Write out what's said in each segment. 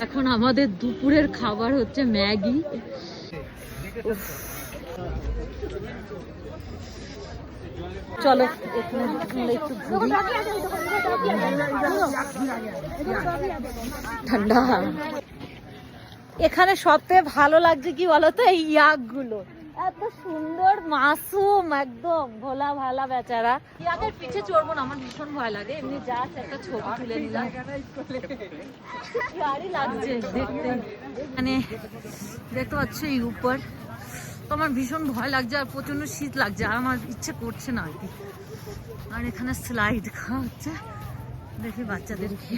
এখন আমাদের দুপুরের খাবার হচ্ছে ম্যাগি। চলো ঠান্ডা। এখানে সবথেকে ভালো লাগছে কি বলতো, এই ইয়াক গুলো এত সুন্দর, মাসুম একদম, ভোলা ভালা বেচারা। ইয়াকের পিছে চড়বো না, আমার ভীষণ ভয় লাগে। এমনি জাস্ট একটা ছবি তুলে নিলাম, ভারী লাগছে দেখতে। মানে দেখতে পাচ্ছ এই উপর, তো আমার ভীষণ ভয় লাগছে আর প্রচন্ড শীত লাগছে, আর আমার ইচ্ছে করছে না আর কি। আর এখানে স্লাইড খাওয়া হচ্ছে, দেখি বাচ্চাদেরকে।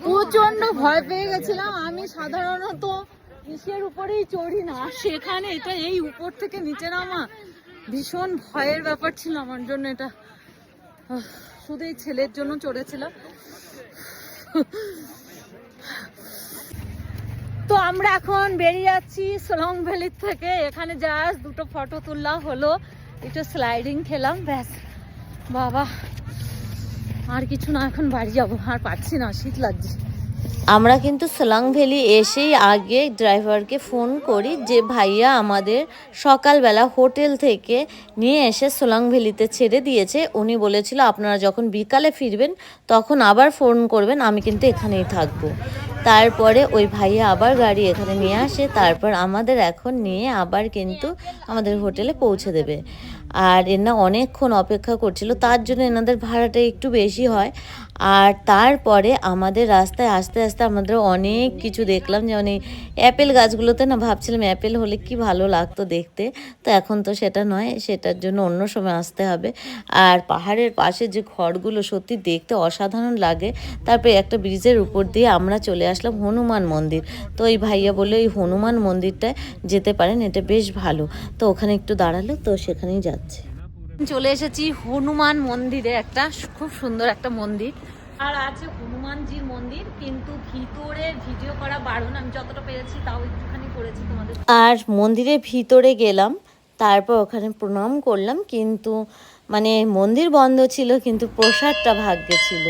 প্রচন্ড ভয় পেয়ে গেছিলাম আমি। সাধারণত নিচের উপরেই চড়ি না, সেখানে এটা এই উপর থেকে নিচে নামা ভীষণ ভয়ের ব্যাপার ছিল আমার জন্য। এটা শুধু এই ছেলের জন্য চড়েছিলাম। তো আমরা এখন বেরিয়ে যাচ্ছি সোলং ভ্যালি থেকে। এখানে জাস্ট দুটো ফটো তুললা হলো, একটু স্লাইডিং খেলাম, ব্যাস বাবা আর কিছু না। এখন বাড়ি যাবো, আর পারছি না, শীত লাগছে। আমরা কিন্তু সোলাং ভ্যালি এসেই আগে ড্রাইভারকে ফোন করি যে ভাইয়া আমাদের সকালবেলা হোটেল থেকে নিয়ে এসে সোলাং ভ্যালিতে ছেড়ে দিয়েছে। উনি বলেছিল আপনারা যখন বিকালে ফিরবেন তখন আবার ফোন করবেন, আমি কিন্তু এখানেই থাকবো। তারপরে ওই ভাইয়া আবার গাড়ি এখানে নিয়ে আসে, তারপর আমাদের এখন নিয়ে আবার কিন্তু আমাদের হোটেলে পৌঁছে দেবে। আর এনা অনেকক্ষণ অপেক্ষা করছিল, তার জন্য এনাদের ভাড়াটা একটু বেশি হয়। আর তারপরে আমাদের রাস্তায় আস্তে আস্তে আমাদের অনেক কিছু দেখলাম, যেমন এই অ্যাপেল গাছগুলোতে না ভাবছিলাম অ্যাপেল হলে কি ভালো লাগতো দেখতে, তো এখন তো সেটা নয়, সেটার জন্য অন্য সময় আসতে হবে। আর পাহাড়ের পাশে যে ঘরগুলো সত্যি দেখতে অসাধারণ লাগে। তারপরে একটা ব্রিজের উপর দিয়ে আমরা চলে আসলাম হনুমান মন্দির। তো এই ভাইয়া বললো এই হনুমান মন্দিরটায় যেতে পারেন, এটা বেশ ভালো। তো ওখানে একটু দাঁড়ালো, তো সেখানেই যাচ্ছে। চলে এসেছি হনুমান মন্দিরে, একটা খুব সুন্দর একটা মন্দির। আর আছে হনুমানজির মন্দির, কিন্তু ভিতরে ভিডিও করা বারণ, আমি যতটা পেরেছি তাও একটুখানি করেছি তোমাদের। আর মন্দিরের ভিতরে গেলাম, তারপর ওখানে প্রণাম করলাম, কিন্তু মানে মন্দির বন্ধ ছিল, কিন্তু প্রসাদটা ভাগ্যে ছিল।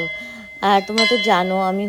আর তোমরা তো জানো আমি